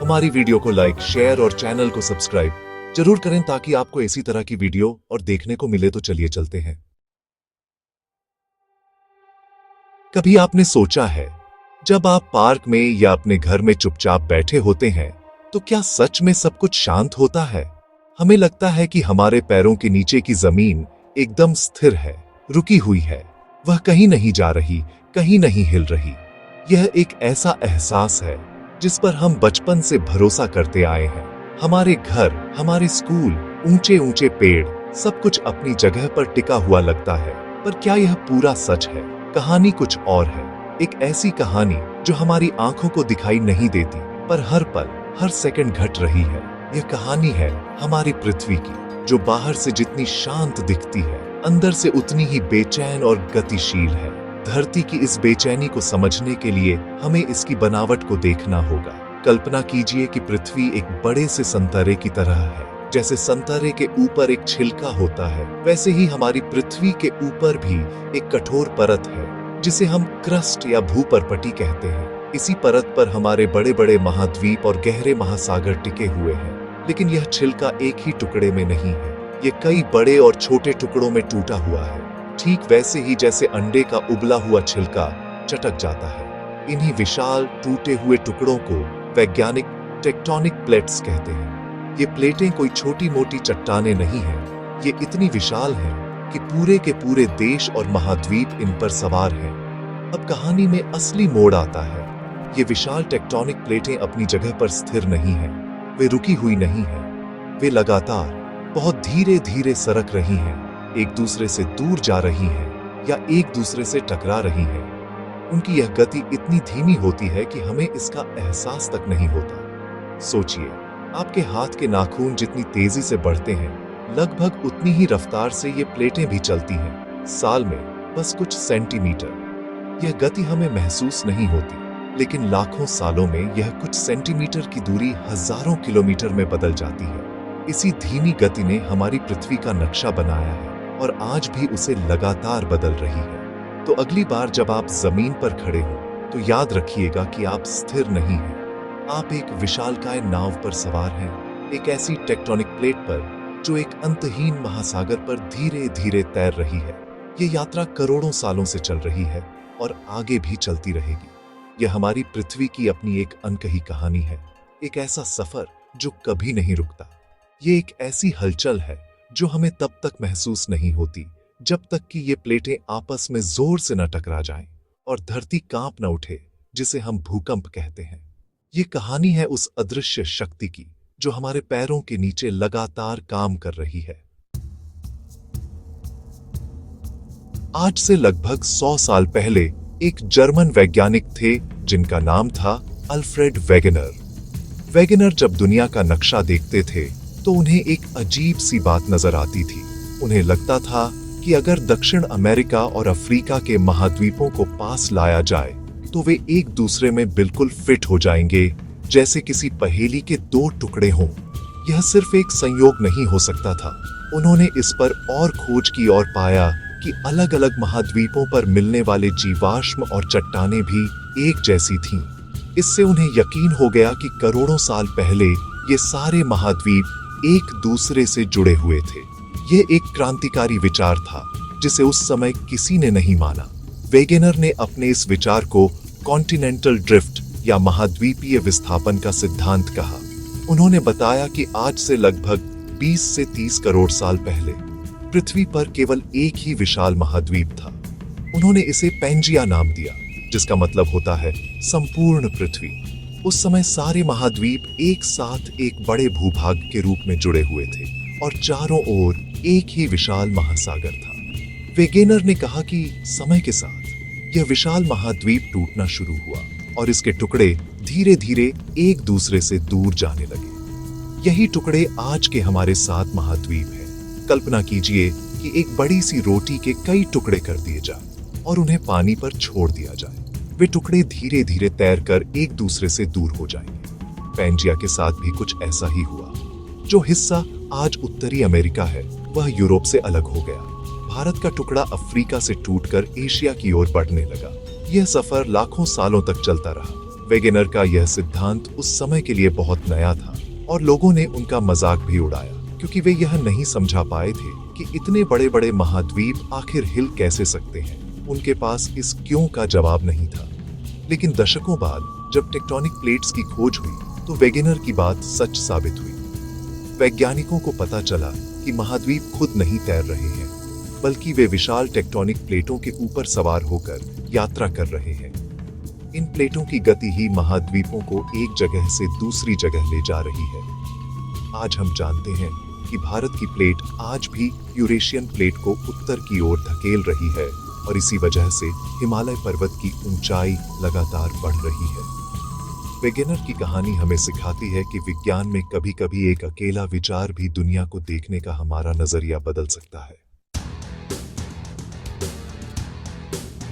हमारी वीडियो को like, share और चैनल को सब्सक्राइब जरूर करें ताकि आपको इसी तरह की वीडियो और देखने को मिले। तो चलिए चलते हैं। कभी आपने सोचा है, जब आप पार्क में या अपने घर में चुपचाप बैठे होते हैं तो क्या सच में सब कुछ शांत होता है? हमें लगता है कि हमारे पैरों के नीचे की जमीन एकदम स्थिर है, रुकी हुई है, वह कहीं नहीं जा रही, कहीं नहीं हिल रही। यह एक ऐसा एहसास है जिस पर हम बचपन से भरोसा करते आए हैं। हमारे घर, हमारे स्कूल, ऊंचे ऊंचे पेड़, सब कुछ अपनी जगह पर टिका हुआ लगता है। पर क्या यह पूरा सच है? कहानी कुछ और है। एक ऐसी कहानी जो हमारी आंखों को दिखाई नहीं देती पर हर पल, हर सेकंड घट रही है। यह कहानी है हमारी पृथ्वी की, जो बाहर से जितनी शांत दिखती है, अंदर से उतनी ही बेचैन और गतिशील है। धरती की इस बेचैनी को समझने के लिए हमें इसकी बनावट को देखना होगा। कल्पना कीजिए कि पृथ्वी एक बड़े से संतरे की तरह है। जैसे संतरे के ऊपर एक छिलका होता है, वैसे ही हमारी पृथ्वी के ऊपर भी एक कठोर परत है जिसे हम क्रस्ट या भूपर्पटी कहते हैं। इसी परत पर हमारे बड़े बड़े महाद्वीप और गहरे महासागर टिके हुए हैं। लेकिन यह छिलका एक ही टुकड़े में नहीं है, ये कई बड़े और छोटे टुकड़ों में टूटा हुआ है। ठीक वैसे ही जैसे अंडे का उबला हुआ छिलका चटक जाता है। इन्हीं विशाल टूटे हुए टुकड़ों को वैज्ञानिक टेक्टोनिक प्लेट्स कहते हैं। ये प्लेटें कोई छोटी मोटी चट्टानें नहीं हैं, ये इतनी विशाल हैं कि पूरे के पूरे देश और महाद्वीप इन पर सवार हैं। अब कहानी में असली मोड़ आता है। ये विशाल टेक्टोनिक प्लेटें अपनी जगह पर स्थिर नहीं हैं, वे रुकी हुई नहीं हैं, वे लगातार बहुत धीरे धीरे सरक रही हैं, एक दूसरे से दूर जा रही हैं या एक दूसरे से टकरा रही हैं। उनकी यह गति इतनी धीमी होती है कि हमें इसका एहसास तक नहीं होता। सोचिए, आपके हाथ के नाखून जितनी तेजी से बढ़ते हैं, लगभग उतनी ही रफ्तार से ये प्लेटें भी चलती हैं। साल में बस कुछ सेंटीमीटर। यह गति हमें महसूस नहीं होती, लेकिन लाखों सालों में यह कुछ सेंटीमीटर की दूरी हजारों किलोमीटर में बदल जाती है। इसी धीमी गति ने हमारी पृथ्वी का नक्शा बनाया है और आज भी उसे लगातार बदल रही है। तो अगली बार जब आप जमीन पर खड़े हो तो याद रखिएगा कि आप स्थिर नहीं हैं। आप एक विशालकाय नाव पर सवार हैं, एक ऐसी टेक्टोनिक प्लेट पर जो एक अंतहीन महासागर पर धीरे धीरे तैर रही है। ये यात्रा करोड़ों सालों से चल रही है और आगे भी चलती रहेगी। यह हमारी पृथ्वी की अपनी एक अनकही कहानी है, एक ऐसा सफर जो कभी नहीं रुकता। ये एक ऐसी हलचल है जो हमें तब तक महसूस नहीं होती जब तक कि ये प्लेटें आपस में जोर से न टकरा जाएं और धरती कांप न उठे, जिसे हम भूकंप कहते हैं। ये कहानी है उस अदृश्य शक्ति की जो हमारे पैरों के नीचे लगातार काम कर रही है। आज से लगभग 100 साल पहले एक जर्मन वैज्ञानिक थे जिनका नाम था अल्फ्रेड वेगेनर। वेगेनर जब दुनिया का नक्शा देखते थे तो उन्हें एक अजीब सी बात नजर आती थी। उन्हें लगता था कि अगर दक्षिण अमेरिका और अफ्रीका के महाद्वीपों को पास लाया जाए तो वे एक दूसरे में बिल्कुल फिट हो जाएंगे, जैसे किसी पहेली के दो टुकड़े हों। यह सिर्फ एक संयोग नहीं हो सकता था। उन्होंने इस पर और खोज की और पाया कि अलग अलग महाद्वीपों पर मिलने वाले जीवाश्म और चट्टानें भी एक जैसी थीं। इससे उन्हें यकीन हो गया कि करोड़ों साल पहले ये सारे महाद्वीप एक दूसरे से जुड़े हुए थे। ये एक क्रांतिकारी विचार था जिसे उस समय किसी ने नहीं माना। वेगेनर ने अपने इस विचार को कॉन्टिनेंटल ड्रिफ्ट या महाद्वीपीय विस्थापन का सिद्धांत कहा। उन्होंने बताया कि आज से लगभग 20 से 30 करोड़ साल पहले पृथ्वी पर केवल एक ही विशाल महाद्वीप था। उन्होंने इसे पैंजिया नाम दिया, जिसका मतलब होता है संपूर्ण पृथ्वी। उस समय सारे महाद्वीप एक साथ एक बड़े भूभाग के रूप में जुड़े हुए थे और चारों ओर एक ही विशाल महासागर था। वेगेनर ने कहा कि समय के साथ यह विशाल महाद्वीप टूटना शुरू हुआ और इसके टुकड़े धीरे धीरे एक दूसरे से दूर जाने लगे। यही टुकड़े आज के हमारे 7 महाद्वीप हैं। कल्पना कीजिए कि एक बड़ी सी रोटी के कई टुकड़े कर दिए जाए और उन्हें पानी पर छोड़ दिया जाए। वे टुकड़े धीरे धीरे तैरकर एक दूसरे से दूर हो जाएंगे। पैंजिया के साथ भी कुछ ऐसा ही हुआ। जो हिस्सा आज उत्तरी अमेरिका है, वह यूरोप से अलग हो गया। भारत का टुकड़ा अफ्रीका से टूटकर एशिया की ओर बढ़ने लगा। यह सफर लाखों सालों तक चलता रहा। वेगेनर का यह सिद्धांत उस समय के लिए बहुत नया था और लोगों ने उनका मजाक भी उड़ाया, क्योंकि वे यह नहीं समझा पाए थे कि इतने बड़े बड़े महाद्वीप आखिर हिल कैसे सकते हैं। उनके पास इस क्यों का जवाब नहीं था। लेकिन दशकों बाद जब टेक्टोनिक प्लेट्स की खोज हुई तो वेगेनर की बात सच साबित हुई। वैज्ञानिकों को पता चला कि महाद्वीप खुद नहीं तैर रहे हैं, बल्कि वे विशाल टेक्टोनिक प्लेटों के ऊपर सवार होकर यात्रा कर रहे हैं। इन प्लेटों की गति ही महाद्वीपों को एक जगह से दूसरी जगह ले जा रही है। आज हम जानते हैं कि भारत की प्लेट आज भी यूरेशियन प्लेट को उत्तर की ओर धकेल रही है और इसी वजह से हिमालय पर्वत की ऊंचाई लगातार बढ़ रही है। वेगेनर की कहानी हमें सिखाती है कि विज्ञान में कभी-कभी एक अकेला विचार भी दुनिया को देखने का हमारा नजरिया बदल सकता है।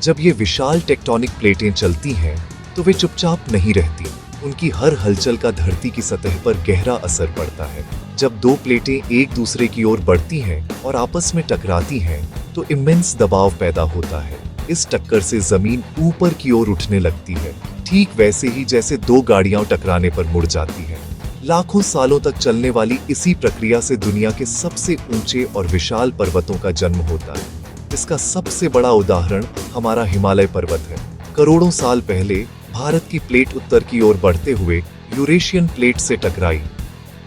जब ये विशाल टेक्टोनिक प्लेटें चलती हैं, तो वे चुपचाप नहीं रहती। उनकी हर हलचल का धरती की सतह पर गहरा असर पड़ता है। जब दो प्लेटें एक दूसरे की ओर बढ़ती हैं और आपस में टकराती हैं, तो इमेंस दबाव पैदा होता है। इस टक्कर से जमीन ऊपर की ओर उठने लगती है, ठीक वैसे ही जैसे दो गाड़ियां टकराने पर मुड़ जाती हैं। लाखों सालों तक चलने वाली इसी प्रक्रिया से दुनिया के सबसे ऊंचे और विशाल पर्वतों का जन्म होता है। इसका सबसे बड़ा उदाहरण हमारा हिमालय पर्वत है। करोड़ों साल पहले भारत की प्लेट उत्तर की ओर बढ़ते हुए यूरेशियन प्लेट से टकराई।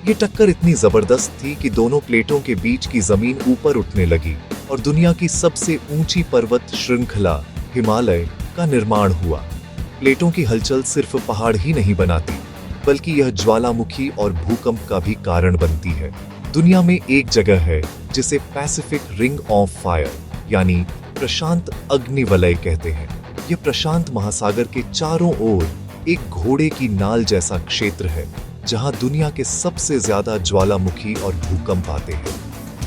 ये टक्कर इतनी जबरदस्त थी कि दोनों प्लेटों के बीच की जमीन ऊपर उठने लगी और दुनिया की सबसे ऊंची पर्वत श्रृंखला हिमालय का निर्माण हुआ। प्लेटों की हलचल सिर्फ पहाड़ ही नहीं बनाती, बल्कि यह ज्वालामुखी और भूकंप का भी कारण बनती है। दुनिया में एक जगह है जिसे पैसिफिक रिंग ऑफ फायर यानी प्रशांत अग्निवलय कहते हैं। यह प्रशांत महासागर के चारों ओर एक घोड़े की नाल जैसा क्षेत्र है, जहां दुनिया के सबसे ज्यादा ज्वालामुखी और भूकंप आते हैं।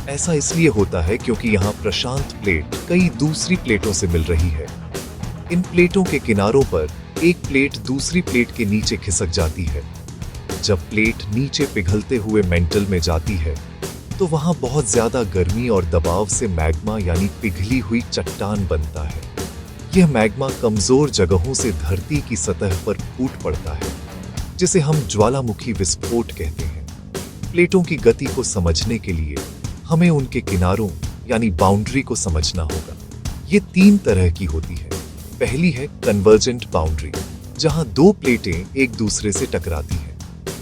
ऐसा इसलिए होता है क्योंकि यहाँ प्रशांत प्लेट कई दूसरी प्लेटों से मिल रही है। इन प्लेटों के किनारों पर एक प्लेट दूसरी प्लेट के नीचे खिसक जाती है। जब प्लेट नीचे पिघलते हुए मेंटल में जाती है, तो वहां बहुत ज्यादा गर्मी और दबाव से मैग्मा यानी पिघली हुई चट्टान बनता है। यह मैग्मा कमजोर जगहों से धरती की सतह पर फूट पड़ता है, जिसे हम ज्वालामुखी विस्फोट कहते हैं। प्लेटों की गति को समझने के लिए हमें उनके किनारों यानी बाउंड्री को समझना होगा। ये तीन तरह की होती है। पहली है कन्वर्जेंट बाउंड्री, जहां दो प्लेटें एक दूसरे से टकराती हैं।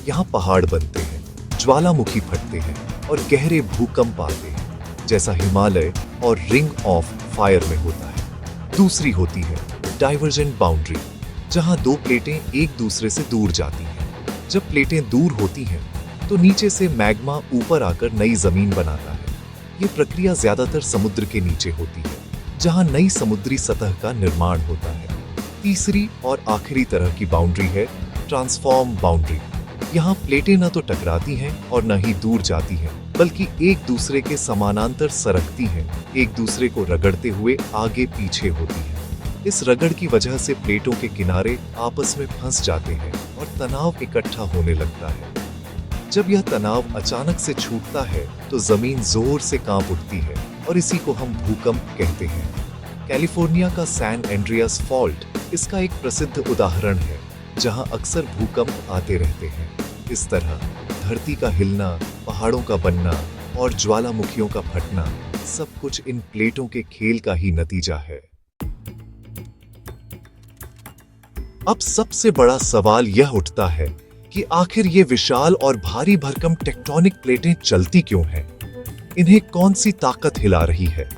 यहाँ पहाड़ बनते हैं, ज्वालामुखी फटते हैं और गहरे भूकंप आते हैं, जैसा हिमालय और रिंग ऑफ फायर में होता है। दूसरी होती है डाइवर्जेंट बाउंड्री, जहां दो प्लेटें एक दूसरे से दूर जाती हैं। जब प्लेटें दूर होती हैं, तो नीचे से मैग्मा ऊपर आकर नई जमीन बनाता है। ये प्रक्रिया ज्यादातर समुद्र के नीचे होती है, जहां नई समुद्री सतह का निर्माण होता है। तीसरी और आखिरी तरह की बाउंड्री है ट्रांसफॉर्म बाउंड्री। यहाँ प्लेटें न तो टकराती हैं और न ही दूर जाती हैं, बल्कि एक दूसरे के समानांतर सरकती हैं, एक दूसरे को रगड़ते हुए आगे पीछे होती हैं। इस रगड़ की वजह से प्लेटों के किनारे आपस में फंस जाते हैं और तनाव इकट्ठा होने लगता है। जब यह तनाव अचानक से छूटता है, तो जमीन जोर से कांप उठती है और इसी को हम भूकंप कहते हैं। कैलिफोर्निया का सैन एंड्रियास फॉल्ट इसका एक प्रसिद्ध उदाहरण है, जहां अक्सर भूकंप आते रहते हैं। इस तरह धरती का हिलना, पहाड़ों का बनना और ज्वालामुखियों का फटना सब कुछ इन प्लेटों के खेल का ही नतीजा है। अब सबसे बड़ा सवाल यह उठता है कि आखिर ये विशाल और भारी भरकम टेक्टोनिक प्लेटें चलती क्यों हैं? इन्हें कौन सी ताकत हिला रही है?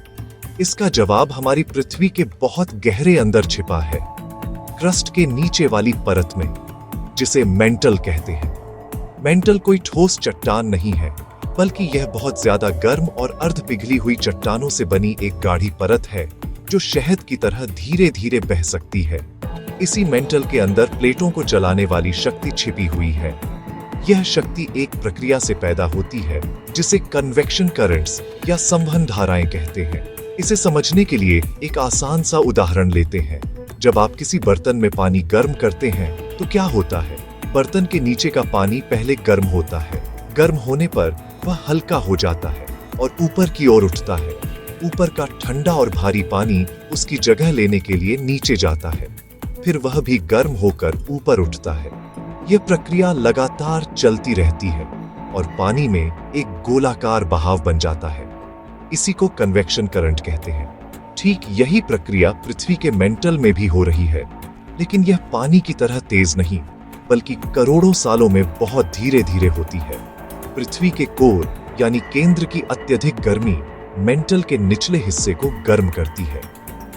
इसका जवाब हमारी पृथ्वी के बहुत गहरे अंदर छिपा है, क्रस्ट के नीचे वाली परत में, जिसे मेंटल कहते हैं। मेंटल कोई ठोस चट्टान नहीं है, बल्कि यह बहुत ज्यादा गर्म और अर्ध पिघली हुई चट्टानों से बनी एक गाढ़ी परत है, जो शहद की तरह धीरे धीरे बह सकती है। इसी मेंटल के अंदर प्लेटों को चलाने वाली शक्ति छिपी हुई है। यह शक्ति एक प्रक्रिया से पैदा होती है, जिसे कन्वेक्शन करंट्स या संवहन धाराएं कहते हैं। इसे समझने के लिए एक आसान सा उदाहरण लेते हैं। जब आप किसी बर्तन में पानी गर्म करते हैं, तो क्या होता है? बर्तन के नीचे का पानी पहले गर्म होता है। गर्म होने पर वह हल्का हो जाता है और ऊपर की ओर उठता है। ऊपर का ठंडा और भारी पानी उसकी जगह लेने के लिए नीचे जाता है। फिर वह भी गर्म होकर ऊपर उठता है। यह प्रक्रिया लगातार चलती रहती है और पानी में एक गोलाकार बहाव बन जाता है। इसी को कन्वेक्शन करंट कहते हैं। ठीक यही प्रक्रिया पृथ्वी के मेंटल में भी हो रही है, लेकिन यह पानी की तरह तेज नहीं, बल्कि करोड़ों सालों में बहुत धीरे धीरे होती है। पृथ्वी के कोर यानी केंद्र की अत्यधिक गर्मी मेंटल के निचले हिस्से को गर्म करती है।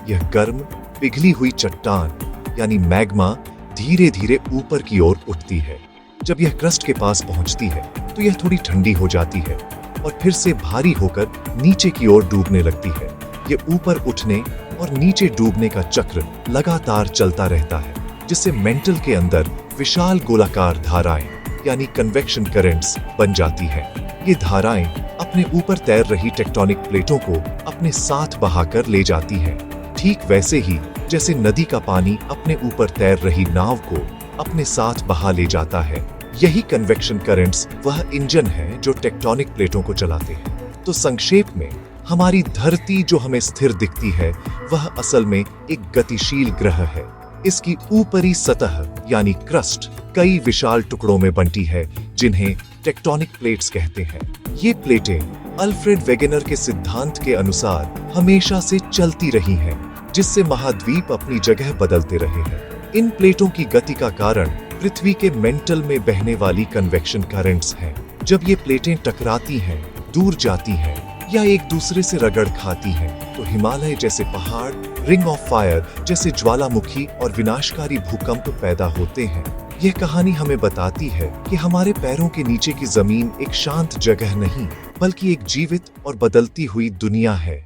यह गर्म पिघली हुई चट्टान यानी मैग्मा धीरे धीरे ऊपर की ओर उठती है। जब यह क्रस्ट के पास पहुंचती है तो यह थोड़ी ठंडी हो जाती है और फिर से भारी होकर नीचे की ओर डूबने लगती है। यह ऊपर उठने और नीचे डूबने का चक्र लगातार चलता रहता है, जिससे मेंटल के अंदर विशाल गोलाकार धाराएं यानी कन्वेक्शन करंट्स बन जाती है। ये धाराएं अपने ऊपर तैर रही टेक्टोनिक प्लेटों को अपने साथ बहाकर ले जाती है, ठीक वैसे ही जैसे नदी का पानी अपने ऊपर तैर रही नाव को अपने साथ बहा ले जाता है। यही कन्वेक्शन करंट्स वह इंजन है जो टेक्टोनिक प्लेटों को चलाते हैं। तो संक्षेप में, हमारी धरती जो हमें स्थिर दिखती है वह असल में एक गतिशील ग्रह है। इसकी ऊपरी सतह यानी क्रस्ट कई विशाल टुकड़ों में बंटी है, जिन्हें टेक्टोनिक प्लेट्स कहते हैं। ये प्लेटें अल्फ्रेड वेगेनर के सिद्धांत के अनुसार हमेशा से चलती रही हैं, जिससे महाद्वीप अपनी जगह बदलते रहे हैं। इन प्लेटों की गति का कारण पृथ्वी के मेंटल में बहने वाली कन्वेक्शन करंट्स हैं। जब ये प्लेटें टकराती हैं, दूर जाती हैं या एक दूसरे से रगड़ खाती हैं, तो हिमालय जैसे पहाड़, रिंग ऑफ फायर जैसे ज्वालामुखी और विनाशकारी भूकंप पैदा होते हैं। यह कहानी हमें बताती है कि हमारे पैरों के नीचे की जमीन एक शांत जगह नहीं, बल्कि एक जीवित और बदलती हुई दुनिया है।